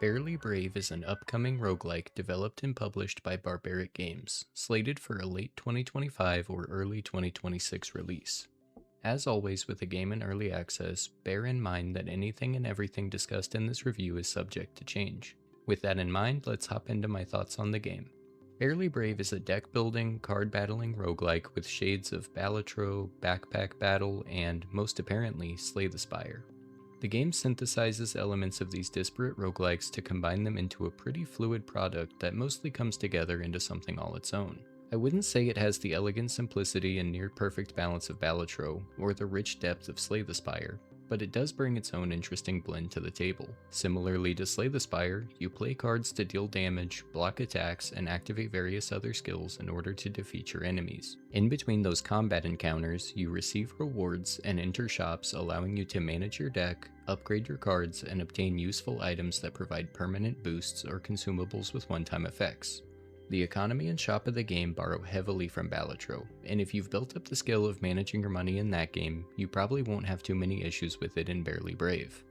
Barely Brave is an upcoming roguelike developed and published by Barbaric Games, slated for a late 2025 or early 2026 release. As always with a game in early access, bear in mind that anything and everything discussed in this review is subject to change. With that in mind, let's hop into my thoughts on the game. Barely Brave is a deck building, card battling roguelike with shades of Balatro, Backpack Battle, and, most apparently, Slay the Spire. The game synthesizes elements of these disparate roguelikes to combine them into a pretty fluid product that mostly comes together into something all its own. I wouldn't say it has the elegant simplicity and near perfect balance of Balatro, or the rich depth of Slay the Spire, but it does bring its own interesting blend to the table. Similarly to Slay the Spire, you play cards to deal damage, block attacks, and activate various other skills in order to defeat your enemies. In between those combat encounters, you receive rewards and enter shops allowing you to manage your deck, upgrade your cards, and obtain useful items that provide permanent boosts or consumables with one-time effects. The economy and shop of the game borrow heavily from Balatro, and if you've built up the skill of managing your money in that game, you probably won't have too many issues with it in Barely Brave.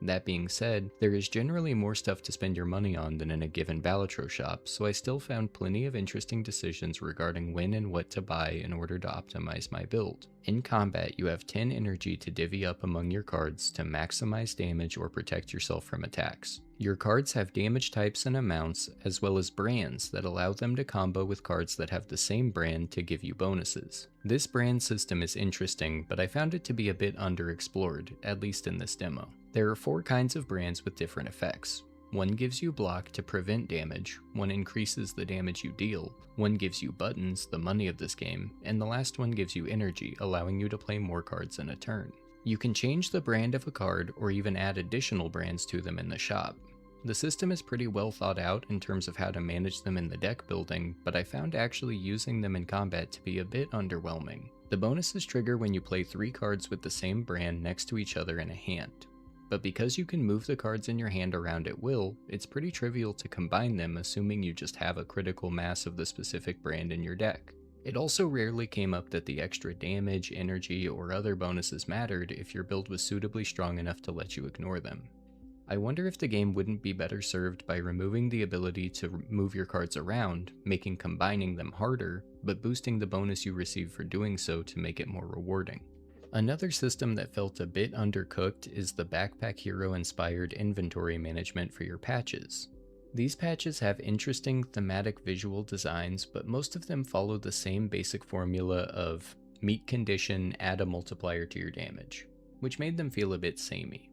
That being said, there is generally more stuff to spend your money on than in a given Balatro shop, so I still found plenty of interesting decisions regarding when and what to buy in order to optimize my build. In combat, you have 10 energy to divvy up among your cards to maximize damage or protect yourself from attacks. Your cards have damage types and amounts, as well as brands that allow them to combo with cards that have the same brand to give you bonuses. This brand system is interesting, but I found it to be a bit underexplored, at least in this demo. There are 4 kinds of brands with different effects. One gives you block to prevent damage, one increases the damage you deal, one gives you buttons, the money of this game, and the last one gives you energy, allowing you to play more cards in a turn. You can change the brand of a card or even add additional brands to them in the shop. The system is pretty well thought out in terms of how to manage them in the deck building, but I found actually using them in combat to be a bit underwhelming. The bonuses trigger when you play 3 cards with the same brand next to each other in a hand. But because you can move the cards in your hand around at will, it's pretty trivial to combine them assuming you just have a critical mass of the specific brand in your deck. It also rarely came up that the extra damage, energy, or other bonuses mattered if your build was suitably strong enough to let you ignore them. I wonder if the game wouldn't be better served by removing the ability to move your cards around, making combining them harder, but boosting the bonus you receive for doing so to make it more rewarding. Another system that felt a bit undercooked is the Backpack Hero inspired inventory management for your patches. These patches have interesting thematic visual designs, but most of them follow the same basic formula of meet condition, add a multiplier to your damage, which made them feel a bit samey.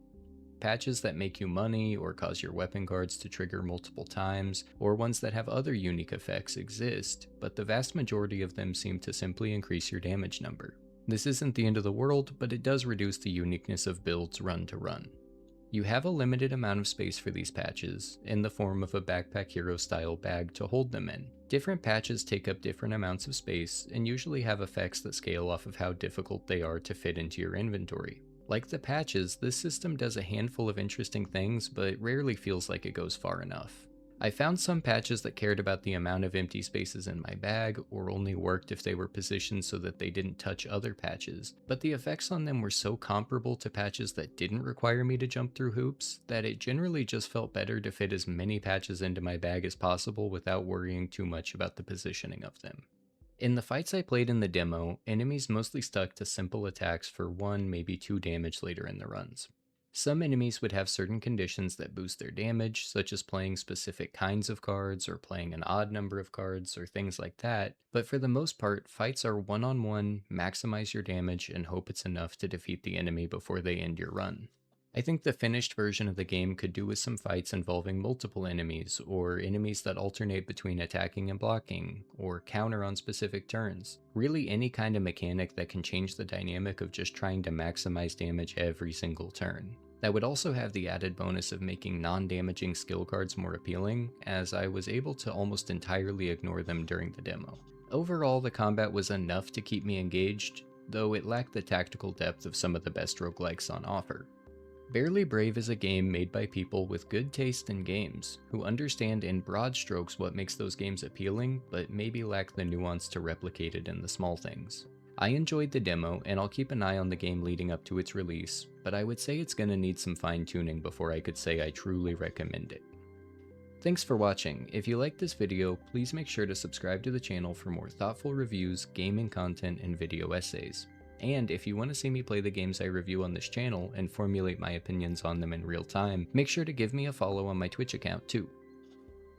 Patches that make you money or cause your weapon cards to trigger multiple times, or ones that have other unique effects exist, but the vast majority of them seem to simply increase your damage number. This isn't the end of the world, but it does reduce the uniqueness of builds run to run. You have a limited amount of space for these patches, in the form of a Backpack Hero style bag to hold them in. Different patches take up different amounts of space, and usually have effects that scale off of how difficult they are to fit into your inventory. Like the patches, this system does a handful of interesting things, but rarely feels like it goes far enough. I found some patches that cared about the amount of empty spaces in my bag, or only worked if they were positioned so that they didn't touch other patches, but the effects on them were so comparable to patches that didn't require me to jump through hoops, that it generally just felt better to fit as many patches into my bag as possible without worrying too much about the positioning of them. In the fights I played in the demo, enemies mostly stuck to simple attacks for 1, maybe 2 damage later in the runs. Some enemies would have certain conditions that boost their damage, such as playing specific kinds of cards or playing an odd number of cards or things like that, but for the most part, fights are one-on-one, maximize your damage, and hope it's enough to defeat the enemy before they end your run. I think the finished version of the game could do with some fights involving multiple enemies, or enemies that alternate between attacking and blocking, or counter on specific turns. Really any kind of mechanic that can change the dynamic of just trying to maximize damage every single turn. That would also have the added bonus of making non-damaging skill cards more appealing, as I was able to almost entirely ignore them during the demo. Overall, the combat was enough to keep me engaged, though it lacked the tactical depth of some of the best roguelikes on offer. Barely Brave is a game made by people with good taste in games, who understand in broad strokes what makes those games appealing, but maybe lack the nuance to replicate it in the small things. I enjoyed the demo, and I'll keep an eye on the game leading up to its release, but I would say it's gonna need some fine tuning before I could say I truly recommend it. Thanks for watching. If you liked this video, please make sure to subscribe to the channel for more thoughtful reviews, gaming content, and video essays. And if you want to see me play the games I review on this channel and formulate my opinions on them in real time, make sure to give me a follow on my Twitch account too.